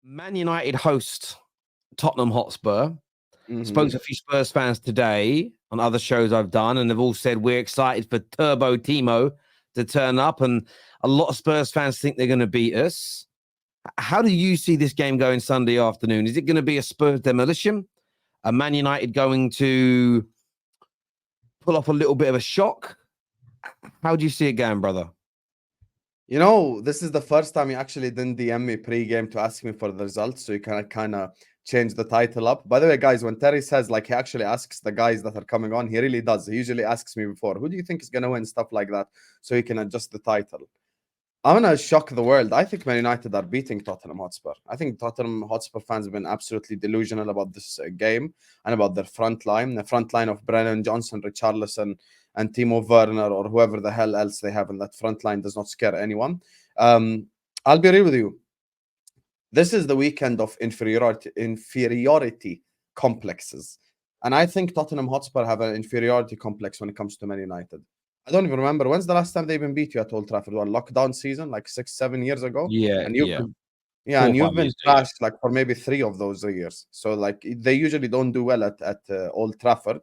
Man United host Tottenham Hotspur. Spoke Mhm. to a few Spurs fans today on other shows I've done, and they've all said we're excited for Turbo Timo to turn up, and a lot of Spurs fans think they're going to beat us. How do you see this game going Sunday afternoon? Is it going to be a Spurs demolition? A Man United going to pull off a little bit of a shock? How do you see it going, brother? You know, this is the first time you actually didn't DM me pre-game to ask me for the results, so you can kind of change the title up. By the way, guys, when Terry says, like, he actually asks the guys that are coming on, he really does. He usually asks me before, who do you think is going to win, stuff like that, so he can adjust the title. I'm going to shock the world. I think Man United are beating Tottenham Hotspur. I think Tottenham Hotspur fans have been absolutely delusional about this game and about their front line. The front line of Brennan Johnson, Richarlison, and Timo Werner, or whoever the hell else they have in that front line, does not scare anyone. I'll be real with you. This is the weekend of inferiority complexes. And I think Tottenham Hotspur have an inferiority complex when it comes to Man United. I don't even remember when's the last time they even beat you at Old Trafford. What, lockdown season, like 6-7 years ago? Yeah, And you've yeah. been, yeah, 4 or and you've 5 been years ago, yeah. trashed like for maybe 3 of those years. So like they usually don't do well at Old Trafford.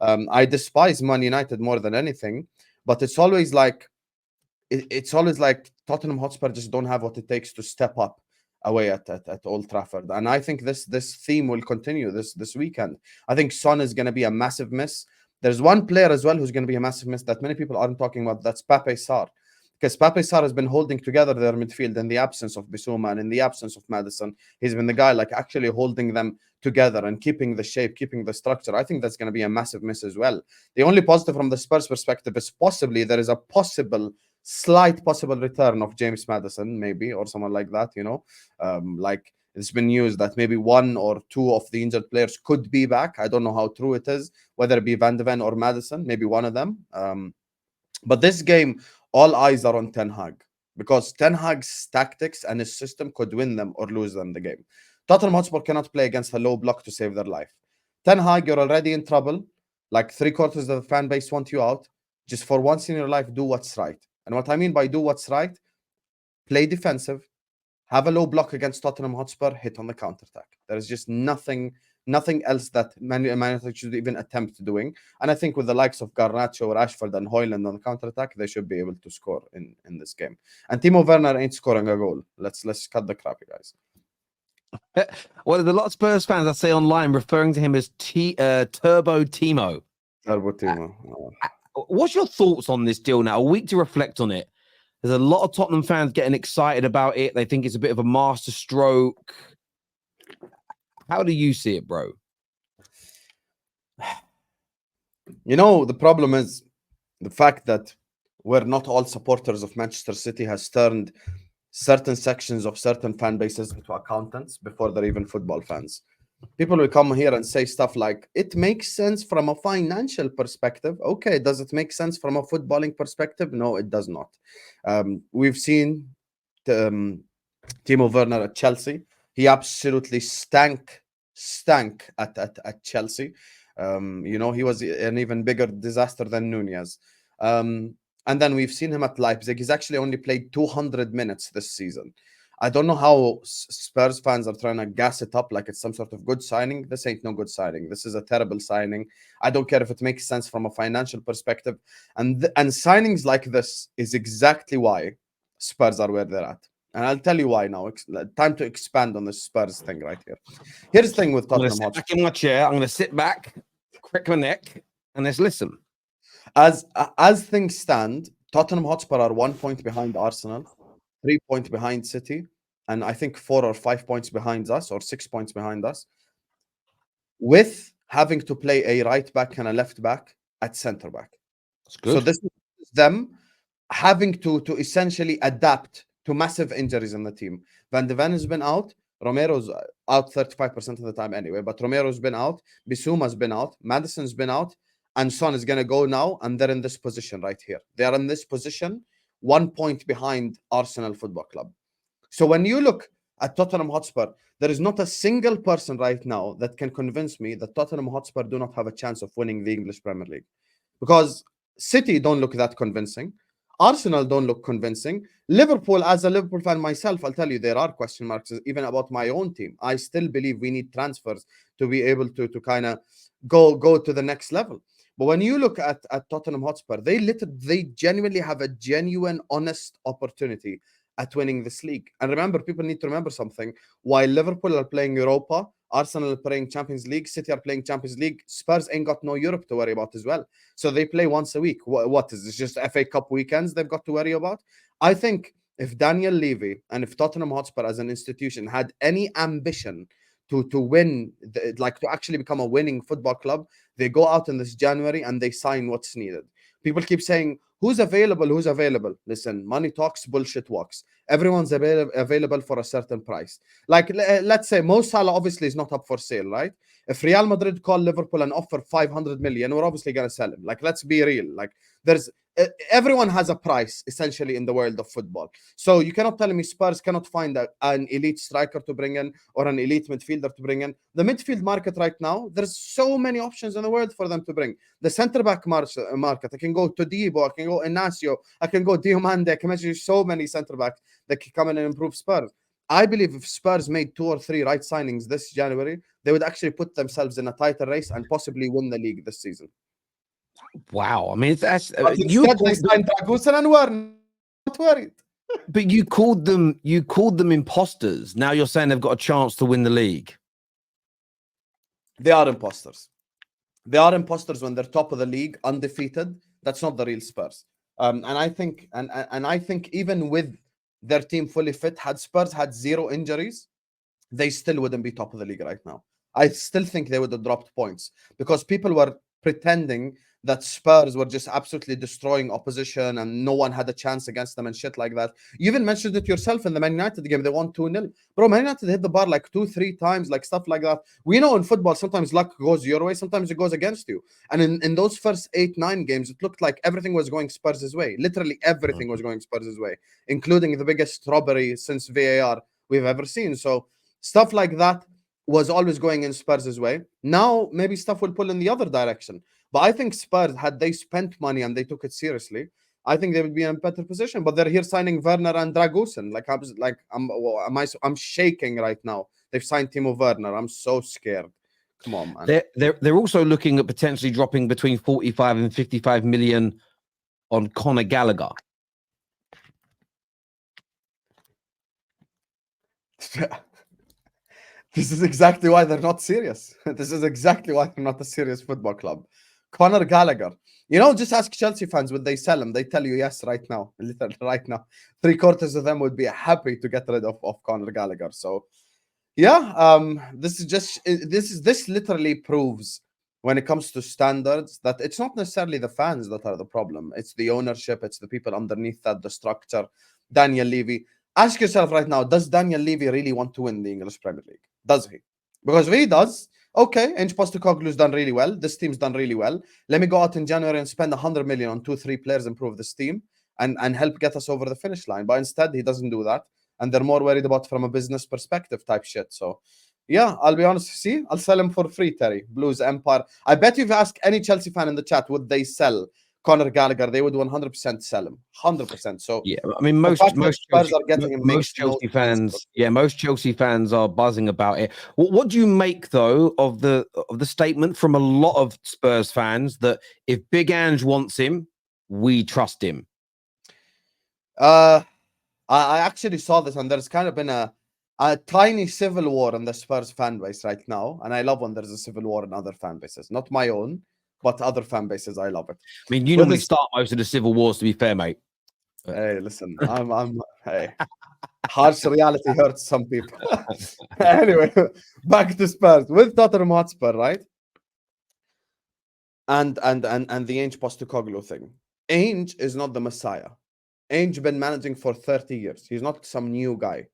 I despise Man United more than anything, but it's always like Tottenham Hotspur just don't have what it takes to step up away at Old Trafford. And I think this theme will continue this weekend. I think Son is going to be a massive miss. There's one player as well who's going to be a massive miss that many people aren't talking about. That's Pape Sarr. Because Pape Sarr has been holding together their midfield in the absence of Bissouma and in the absence of Maddison. He's been the guy like actually holding them together and keeping the shape, keeping the structure. I think that's going to be a massive miss as well. The only positive from the Spurs perspective is possibly there is a slight possible return of James Maddison, maybe, or someone like that, you know. Like it's been news that maybe 1 or 2 of the injured players could be back. I don't know how true it is, whether it be Van de Ven or Maddison, maybe one of them. But this game, all eyes are on Ten Hag, because Ten Hag's tactics and his system could win them or lose them the game. Tottenham Hotspur cannot play against a low block to save their life. Ten Hag, you're already in trouble. Like 3/4 of the fan base want you out. Just for once in your life, do what's right. And what I mean by do what's right, play defensive, have a low block against Tottenham Hotspur, hit on the counter-attack. There is just nothing else that Man United should even attempt doing. And I think with the likes of Garnacho, Rashford, and Højlund on the counter-attack, they should be able to score in this game. And Timo Werner ain't scoring a goal. Let's cut the crap, guys. Well, there's a lot of Spurs fans I say online referring to him as Turbo Timo. Turbo Timo. What's your thoughts on this deal now? A week to reflect on it. There's a lot of Tottenham fans getting excited about it. They think it's a bit of a master stroke. How do you see it, bro? You know, the problem is the fact that we're not all supporters of Manchester City has turned certain sections of certain fan bases into accountants before they're even football fans. People will come here and say stuff like, it makes sense from a financial perspective. Okay, does it make sense from a footballing perspective? No, it does not. We've seen Timo Werner at Chelsea. He absolutely stank at Chelsea. You know, he was an even bigger disaster than Nunez. And then we've seen him at Leipzig. He's actually only played 200 minutes this season. I don't know how Spurs fans are trying to gas it up like it's some sort of good signing. This ain't no good signing. This is a terrible signing. I don't care if it makes sense from a financial perspective. And signings like this is exactly why Spurs are where they're at. And I'll tell you why now. Time to expand on the Spurs thing right here. Here's the thing with Tottenham Hotspur. Back in my chair. I'm going to sit back, crack my neck, and let's listen. As things stand, Tottenham Hotspur are 1 point behind Arsenal, 3 points behind City, and I think 4 or 5 points behind us, or 6 points behind us, with having to play a right back and a left back at centre back. That's good. So this is them having to essentially adapt to massive injuries in the team. Van de Ven has been out. Romero's out 35% of the time anyway, but Romero's been out. Bissouma's been out. Maddison's been out. And Son is going to go now, and they're in this position right here. They are in this position, 1 point behind Arsenal Football Club. So when you look at Tottenham Hotspur, there is not a single person right now that can convince me that Tottenham Hotspur do not have a chance of winning the English Premier League. Because City don't look that convincing. Arsenal don't look convincing. Liverpool, as a Liverpool fan myself, I'll tell you there are question marks even about my own team. I still believe we need transfers to be able to kind of go to the next level. But when you look at Tottenham Hotspur, they genuinely have a genuine, honest opportunity at winning this league. And remember, people need to remember something. While Liverpool are playing Europa, Arsenal are playing Champions League, City are playing Champions League, Spurs ain't got no Europe to worry about as well. So they play once a week. What is this? Just FA Cup weekends they've got to worry about? I think if Daniel Levy and if Tottenham Hotspur as an institution had any ambition to win, to actually become a winning football club, they go out in this January and they sign what's needed. People keep saying, who's available? Who's available? Listen, money talks, bullshit walks. Everyone's available for a certain price. Like, let's say Mo Salah obviously is not up for sale, right? If Real Madrid call Liverpool and offer 500 million, we're obviously going to sell him. Like, let's be real. Like, everyone has a price essentially in the world of football. So you cannot tell me Spurs cannot find an elite striker to bring in or an elite midfielder to bring in. The midfield market right now, there's so many options in the world for them to bring. The centre back market, I can go to Todibo, I can go Inacio, I can go Diomande, I can mention so many centre backs that can come in and improve Spurs. I believe if Spurs made 2 or 3 right signings this January, they would actually put themselves in a title race and possibly win the league this season. Wow, I mean, that's you signed Dragusin and Werner. Not worried. But you called them imposters. Now you're saying they've got a chance to win the league. They are imposters. They are imposters when they're top of the league, undefeated. That's not the real Spurs. And I think, and I think even with their team fully fit, had Spurs had 0 injuries, they still wouldn't be top of the league right now. I still think they would have dropped points because people were pretending that Spurs were just absolutely destroying opposition and no one had a chance against them and shit like that. You even mentioned it yourself in the Man United game. They won 2-0. Bro, Man United hit the bar like 2-3 times, like stuff like that. We know in football, sometimes luck goes your way, sometimes it goes against you. And in those first 8-9 games, it looked like everything was going Spurs' way. Literally everything was going Spurs' way, including the biggest robbery since VAR we've ever seen. So stuff like that was always going in Spurs' way. Now, maybe stuff will pull in the other direction. But I think Spurs, had they spent money and they took it seriously, I think they would be in a better position. But they're here signing Werner and Dragusin. I'm shaking right now. They've signed Timo Werner. I'm so scared. Come on, man. They're also looking at potentially dropping between 45 and 55 million on Conor Gallagher. This is exactly why they're not serious. This is exactly why they're not a serious football club. Conor Gallagher. You know, just ask Chelsea fans, would they sell him? They tell you yes right now. Literally right now. 3/4 of them would be happy to get rid of Conor Gallagher. So, yeah, this literally proves when it comes to standards that it's not necessarily the fans that are the problem. It's the ownership. It's the people underneath that, the structure. Daniel Levy. Ask yourself right now, does Daniel Levy really want to win the English Premier League? Does he? Because if he does, okay, Postecoglou's done really well. This team's done really well. Let me go out in January and spend 100 million on 2-3 players, improve this team, and help get us over the finish line. But instead, he doesn't do that. And they're more worried about from a business perspective type shit. So, yeah, I'll be honest. See, I'll sell him for free, Terry. Blues Empire. I bet if you ask any Chelsea fan in the chat, would they sell Conor Gallagher, they would 100% sell him. 100%. So yeah, I mean, most Chelsea fans, most Chelsea fans are buzzing about it. What do you make though of the statement from a lot of Spurs fans that if Big Ange wants him, we trust him? I actually saw this, and there's kind of been a tiny civil war in the Spurs fan base right now, and I love when there's a civil war in other fan bases, not my own. But other fan bases, I love it. I mean, you normally start most of the civil wars, to be fair, mate. Hey, listen, hey, harsh reality hurts some people. Anyway, back to Spurs with Tottenham Hotspur, right? And the Ange Postecoglou thing. Ange is not the Messiah. Ange been managing for 30 years. He's not some new guy.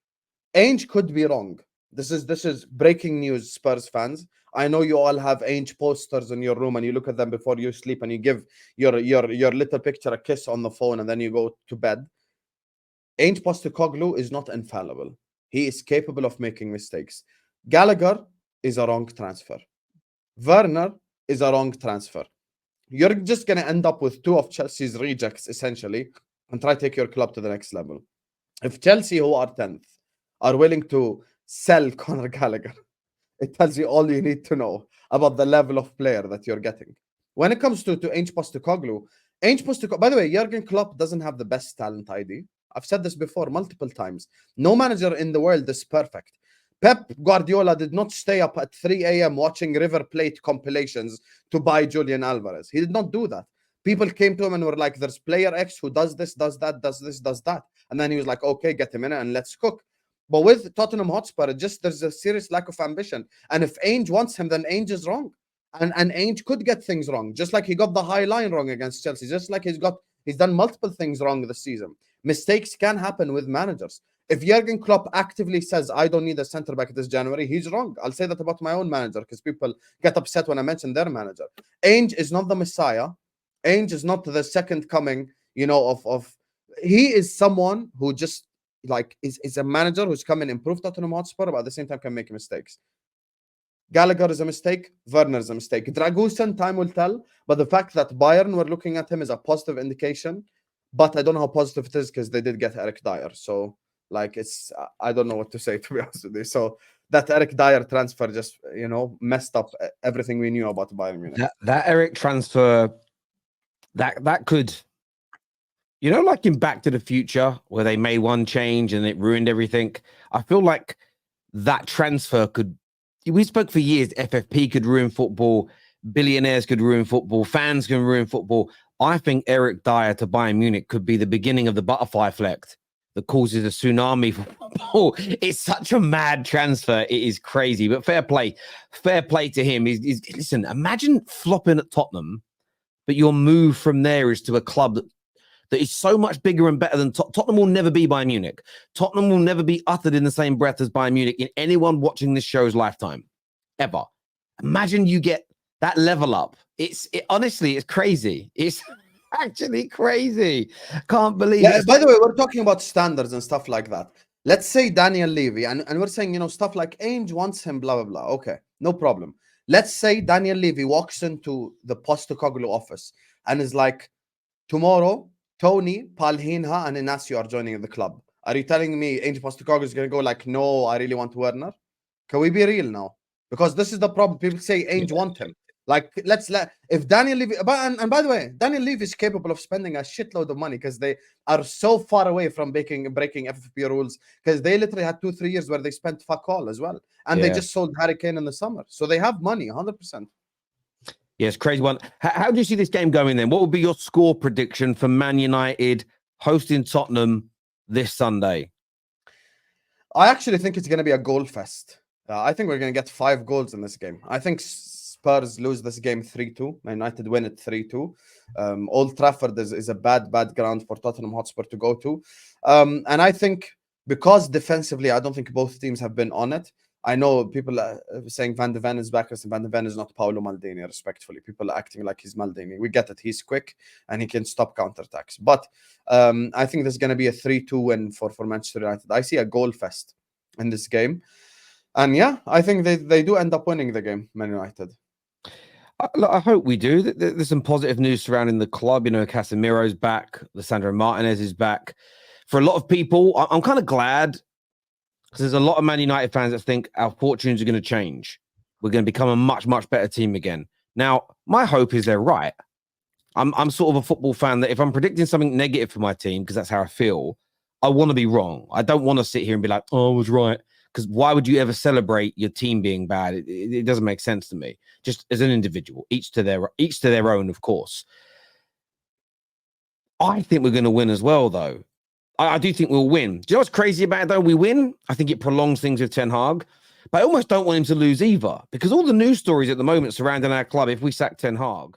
Ange could be wrong. This is breaking news, Spurs fans. I know you all have Ange posters in your room and you look at them before you sleep and you give your little picture a kiss on the phone and then you go to bed. Ange Postecoglou is not infallible. He is capable of making mistakes. Gallagher is a wrong transfer. Werner is a wrong transfer. You're just going to end up with 2 of Chelsea's rejects, essentially, and try to take your club to the next level. If Chelsea, who are 10th, are willing to sell Conor Gallagher, it tells you all you need to know about the level of player that you're getting. When it comes to Ange Postecoglou, by the way, Jurgen Klopp doesn't have the best talent ID. I've said this before multiple times. No manager in the world is perfect. Pep Guardiola did not stay up at 3 a.m. watching River Plate compilations to buy Julian Alvarez. He did not do that. People came to him and were like, there's player X who does this, does that, does this, does that. And then he was like, okay, get him in it and let's cook. But with Tottenham Hotspur, there's a serious lack of ambition. And if Ainge wants him, then Ainge is wrong. And Ainge could get things wrong, just like he got the high line wrong against Chelsea, just like he's done multiple things wrong this season. Mistakes can happen with managers. If Jurgen Klopp actively says, I don't need a centre back this January, he's wrong. I'll say that about my own manager because people get upset when I mention their manager. Ainge is not the Messiah. Ainge is not the second coming, of he is someone who just is a manager who's come and improved Tottenham Hotspur, but at the same time can make mistakes. Gallagher is a mistake. Werner is a mistake. Dragusin, time will tell. But the fact that Bayern were looking at him is a positive indication. But I don't know how positive it is because they did get Eric Dyer. So, I don't know what to say, to be honest with you. So, that Eric Dyer transfer just, messed up everything we knew about Bayern Munich. That Eric transfer, that could, like in Back to the Future, where they made one change and it ruined everything. I feel like that transfer could. We spoke for years, FFP could ruin football, billionaires could ruin football, fans can ruin football. I think Eric Dyer to Bayern Munich could be the beginning of the butterfly effect that causes a tsunami for football. It's such a mad transfer. It is crazy, but fair play to him. Listen, imagine flopping at Tottenham, but your move from there is to a club that is so much bigger and better than Tottenham will never be Bayern Munich. Tottenham will never be uttered in the same breath as Bayern Munich in anyone watching this show's lifetime, ever. Imagine you get that level up. Honestly, it's crazy. It's actually crazy. Can't believe it. By the way, we're talking about standards and stuff like that. Let's say Daniel Levy, and we're saying, stuff like Ainge wants him, blah, blah, blah. Okay, no problem. Let's say Daniel Levy walks into the Postecoglou office and is like, tomorrow, Tony, Palhinha, and Inacio are joining the club. Are you telling me Ange Postecoglou is going to go like, no, I really want Werner? Can we be real now? Because this is the problem. People say Ange want him. Like, if Daniel Levy, and by the way, Daniel Levy is capable of spending a shitload of money because they are so far away from breaking FFP rules because they literally had 2-3 years where they spent fuck all as well. And they just sold Harry Kane in the summer. So they have money, 100%. Yes, crazy one. How do you see this game going then? What would be your score prediction for Man United hosting Tottenham this Sunday? I actually think it's going to be a goal fest. I think we're going to get 5 goals in this game. I think Spurs lose this game 3-2. Man United win it 3-2. Old Trafford is a bad ground for Tottenham Hotspur to go to. And I think because defensively, I don't think both teams have been on it. I know people are saying Van de Ven is back. Van de Ven is not Paolo Maldini, respectfully. People are acting like he's Maldini. We get it. He's quick and he can stop counterattacks. But I think there's going to be a 3-2 win for Manchester United. I see a goal fest in this game. And yeah, I think they do end up winning the game, Man United. I hope we do. There's some positive news surrounding the club. Casemiro's back. Lisandro Martinez is back. For a lot of people, I'm kind of glad because there's a lot of Man United fans that think our fortunes are going to change. We're going to become a much, much better team again. Now, my hope is they're right. I'm sort of a football fan that if I'm predicting something negative for my team, because that's how I feel, I want to be wrong. I don't want to sit here and be like, oh, I was right. Because why would you ever celebrate your team being bad? It doesn't make sense to me. Just as an individual, each to their own, of course. I think we're going to win as well, though. I do think we'll win. Do you know what's crazy about it, though? We win. I think it prolongs things with Ten Hag. But I almost don't want him to lose either. Because all the news stories at the moment surrounding our club, if we sack Ten Hag,